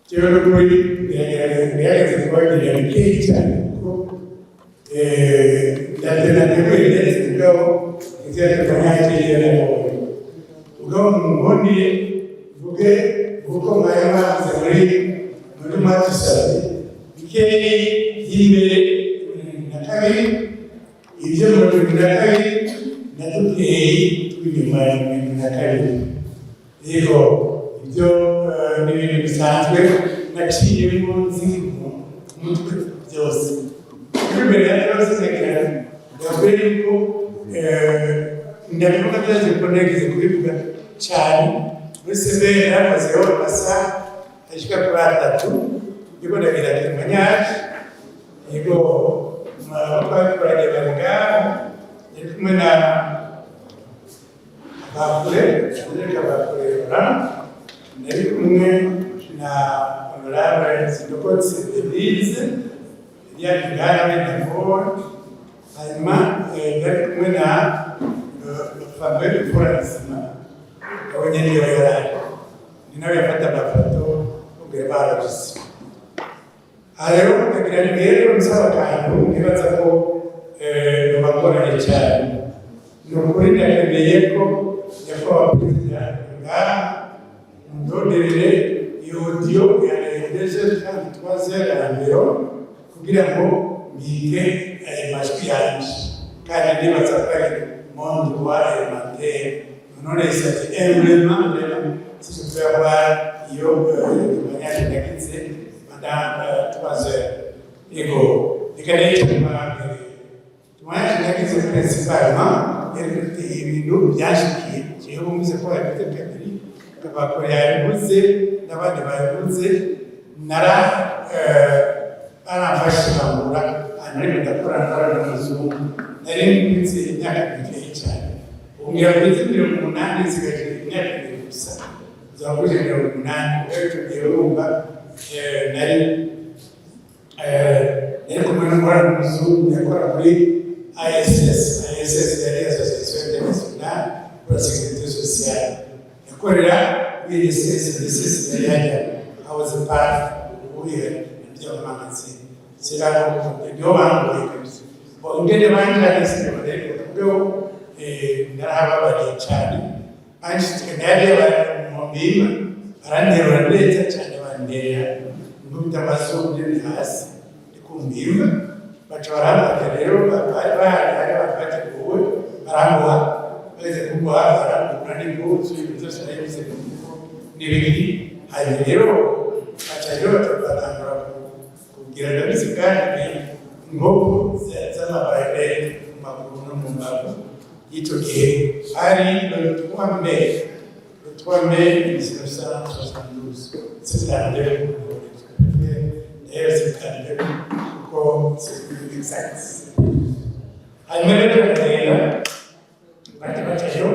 Cyo kuri yagerageza kubagira bikeyi cyane kuko ndateganijwe igezweho izatunganyiriza ubwo ubundi vuge kuko mwari maze muri matusabye bikeyi y'imbere na kabiri ibyo muri na kabiri na dukeyi tw'inyuma na kabiri rero ibyo ni ibintu bisanzwe naciyemo nzimo umutwe byose imbere ya byose nkagira ndabwira yuko ndabivuga byose ko nageze kubivuga cyane muri semere yamazeho amasaha ashika kuri 3 ndiko ndagira temanyaje yego twakoranye banga yari kumwe na bakure nari kumwe na honorable Sindokotsi Denise yagana na Ford hanyuma nari kumwe na Famille France abanyeni bayarari ni nawe yafata amafoto ubwo barabise rero ndagira rero nsaba kantu nibaza ko bakoranye cyane ni ukuri ndakeneye ko nyakubahwa perezida ndonderere iyo audio yarengeje kandi twazerangiro kugira ngo mbike ayo majwi yanjye kandi nibaza ko ari monde wa alimentaire none c'est éminemment si je peux avoir iyo témoignage nagize pendant 3 heures ego nikaneye témoignage nagize principalement ibintu byashikiye jewe muze ko yabite kabiri kabakora yabivuze n'abandi babivuze nara arafashe bamura anari ndakora n'abazungu nari nzi imyaka mike cyane ubwira kuri 18 zigaje imyaka gusa zakuje 18 rero urumva nari kumwe n'umuzungu yakora kuri ISS yari Association Internationale pour la Sécurité Sociale yakorera ISS yari I was a part of the magazine sila ndio wangu kabisa bo ngene banja nisi ndio ndaraba bari cyane anshi tkenade bari mumbima arandero ndetse cyane bandera ngumta basubye hasi ikumbima bachora rero bari bafate kuwe baranguha beze kuwa barangurani ngo ibyo cyane nibigi hari rero achayiro tubatangura kugira ndabizi kandi ngobo z'amabaye makuru no mu mbavu icyo gihe ari le 3 mai 1972 c'est-à-dire ko exact hanyuma rero batyo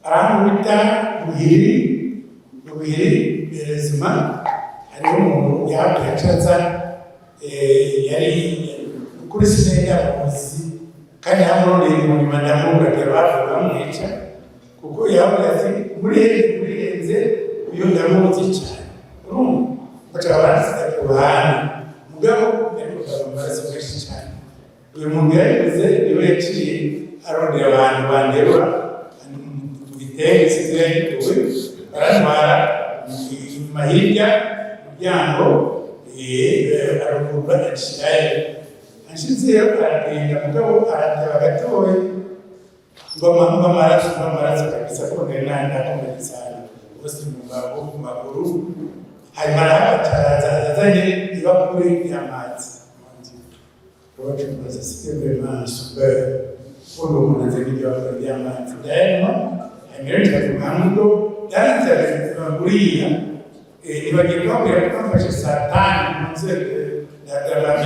aramwita buhiri berezima hariho umuntu yacaza yari kuri sinema y'abakozi kandi hamurondeye mu madamu bagira bamwica kuko yavuze murihenze iyo ndamuzi cyane baca barasize ku ruhande mugabo yariko baraza kenshi cyane uyu muntu yavuze niwe yaciye arondera abantu banderura mu gitenge kigali tuwe barantwara inyuma hirya umuryango arugurura ashirayo anshizeyo aragenda mugabo arateba gatoya ngo amaraso kabisa ko nari cyane bose mu mbavu ku maguru hanyuma azanye ibakure y'amazi wote mnasisikia vraiment super pour le monde de l'idée y'amazi d'ailleurs amereka kumando danza kuria ibagirwa kwafasha satani mwanzo ya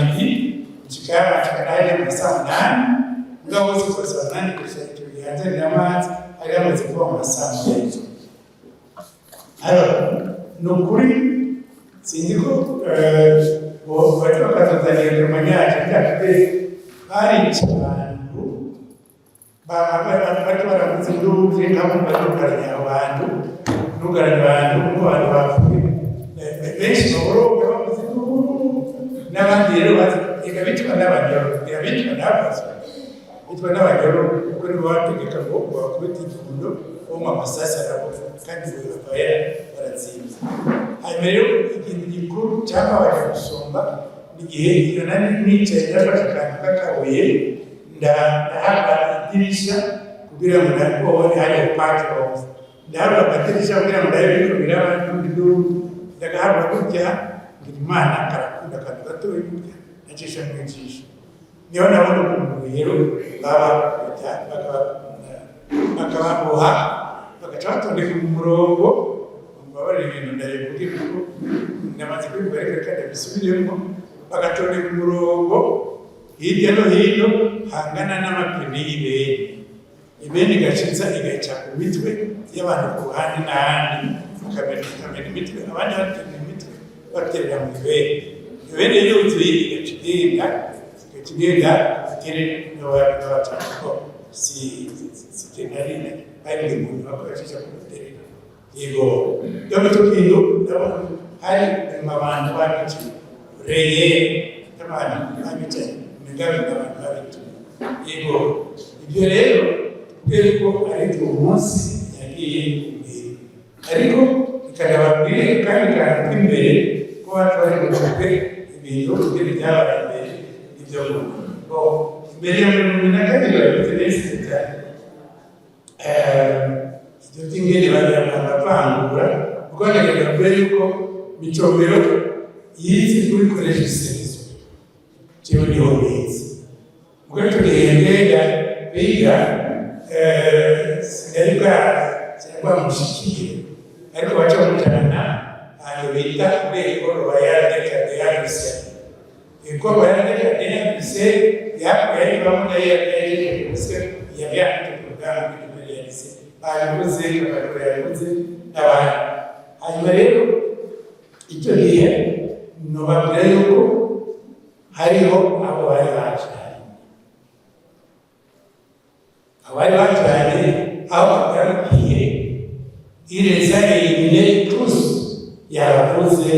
midi chikama chakanaje masaa 8 ngao siku saa 8 kusaidia y'amazi ari amazi kwa masaa 7 alors nukuri sindiko watu wakatazania temanyaje ndakite bari cyane watu waramuzindu kama badukaranya abantu nugaranya abantu ngo abantu bafuye bitwa n'abanyoro bitwa n'abaswa bitwa n'abanyoro kuko nibo bategeka ngo bakubita igihundo bo mu masasa nabo kandi bakaba baratsinze. Hanyuma rero ikintu gikuru cyababaje gusumba n'igihe iyo nari nicaye ndafashe akantu k'akabuye ndahabwa idirisha kugira ngo nabone hari patro ndahabwa akadirishya kugira ngo ndabe ibintu biraba n'undi ndagahabwa gutya Imana akarakunda akantu gatoya gutya nacisha mu ijisho niho nabona ukuntu rero bakababoha bagaca batondeka umurongo babarira ibintu ndarebuke kuko namaze kwibarika kandi bisubiremo bagatondeka umurongo hirya no hino hangana n'amapine y'ibeni ibeni igacitsa igaca ku mitwe y'abantu ku ruhande n'ahandi bakamena imitwe abandi batera imitwe baterera mu ibeni yuzuye igacigenda atere n'abacako si tenarine ari mu nyubako yacisha ku muterera yego yomo tukindu ndabona hari abantu babici reye n'abantu babici n'ingabe n'abantu babici yego ibyo rero ubwo ari umunsi yagiye imbere ariko ikagababwire kandi kandi imbere ko batwari gucukwe ibintu by'ibyabaye imbere ibyo ngo mbere ya 2014 babiterese cyane ibyo by'ingene barapangura kuko nagenda mbere yuko Micombero yize kubikoresha iserezo cyewe niho bize ubwo tugenda biga sinaribwa cyangwa mushikiye ariko baca mujana ayo bita urwego Royal Academy iko Royal Academy yakuye bamwe yaje yabyandika porogaramu y'Universite ayibuze abakoreyabuze n'abandi hanyuma rero icyo gihe nobabwira yuko hariho abo bari bacanye aho bagarukiye ireza yine tous yavuze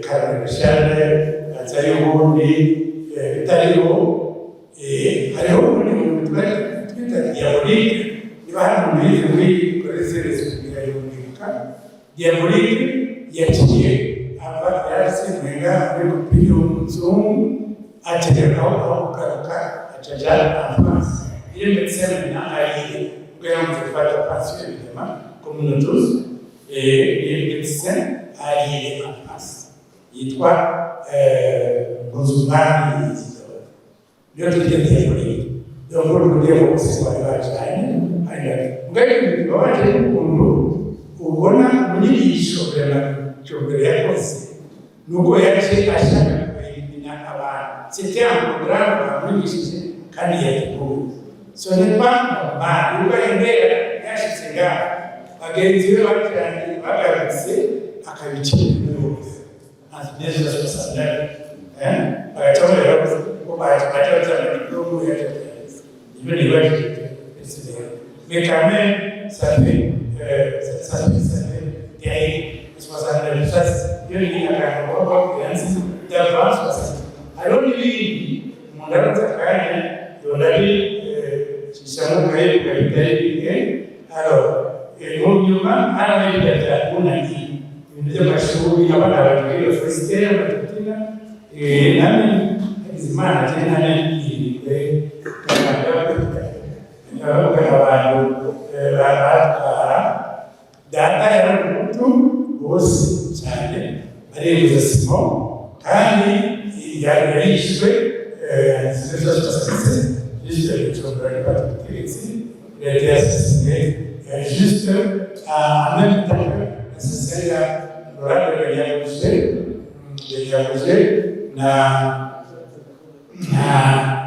karashane azayubundi bitariho hariho umuntu twita diabolike niba hari umuntu wikoreshereza kugira yumvika diabolike yaciye aba yarasimwenga muri kupinga umuzungu ategekaho aho kugaruka acajana amazi iyo medecine na ayiye ubwo yamaze gufata pansiyo y'ibirema communautose iyo medecine ayiye amazi yitwa Nguzumani ndio tukiendelea kule ndio ndio kusema bajanye ngai bawaje kundu ubona munyigisho bela cyobere yakoze nuko yaje ashaka kwimina abantu c'était un programme bamwigishije kandi yatuko so ne pas ba yuko endera yashisenga bagenzi be bajanye bagarutse akabicira neza sasa agacomera ko baje diplôme ya ibyo ni baje mais quand même ça fait il y a d'avance alors il mondaza kanya yondali sishamu kai alors nyuma anaenda kuna hii ndio mashuhuri abana bagiye festere batutina nani izimana tena ni data ya mtu bose cyane arebuza Simon kandi yarishwe juste juste en même temps c'est l'honorable na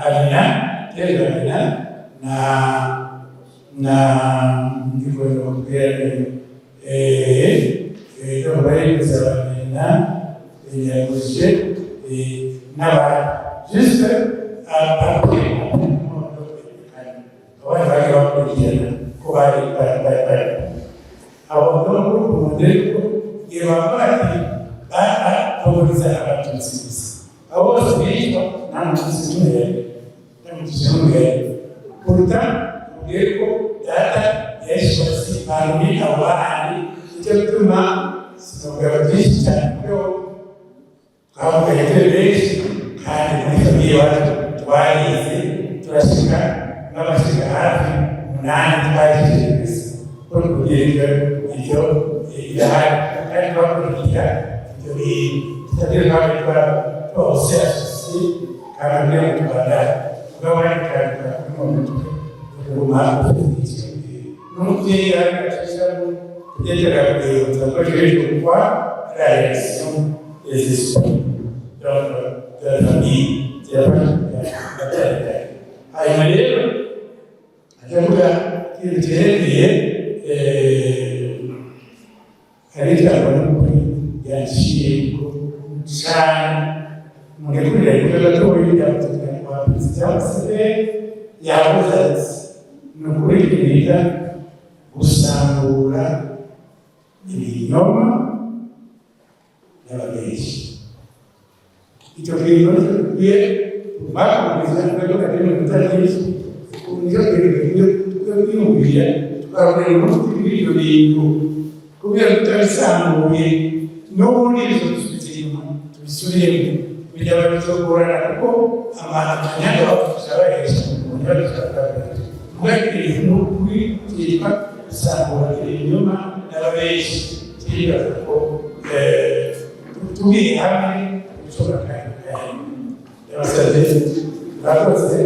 Amina na ndivyo juste après abo bose bicwa nta mututsi n'umwe. Pourtant ubwiye ko data yashyize abantu abo bahandi, icyo bituma sinubwira byinshi cyane kuko twavugaye turi benshi kandi muri famiye iwacu twarize turashyika n'abashyika hafi 8 twagishije gusa kuko kugira ibyo birahari kandi twakurikira ibyo tutagira n'abitwa bose asosiye kandi muri mu Rwanda bw'abanyarwanda n'umuntu kuguma n'umubyeyi aragacishamo kugendera kuyobora akoresheje kwa réaction des esprits de la famille hanyuma rero akavuga ikintu cyerekeye hari ijambo n'ukuri yaciye cyane murekurira ibyo gatoya byatuzanye kwa perezida se yavuze ati ni ukuri bita gusambura ibinyoma n'ababeshyi. Icyo kintu dukwiye bakumviriza n'ubwo kadeni kutagize uburyo twiyumviye tukabona n'ubundi bw'ibyo bintu kubera tutabisambuye n'ubundi tubisubize inyuma tubisubiremo bijya babitogorana kuko amanyanga bakuza bahesha umuntu babitogorana kubera n'ukuri cyitwa gusambura ibinyoma n'ababeshyi kibaza ko tubiri hamwe bishobora kandi y'abasabye bakoze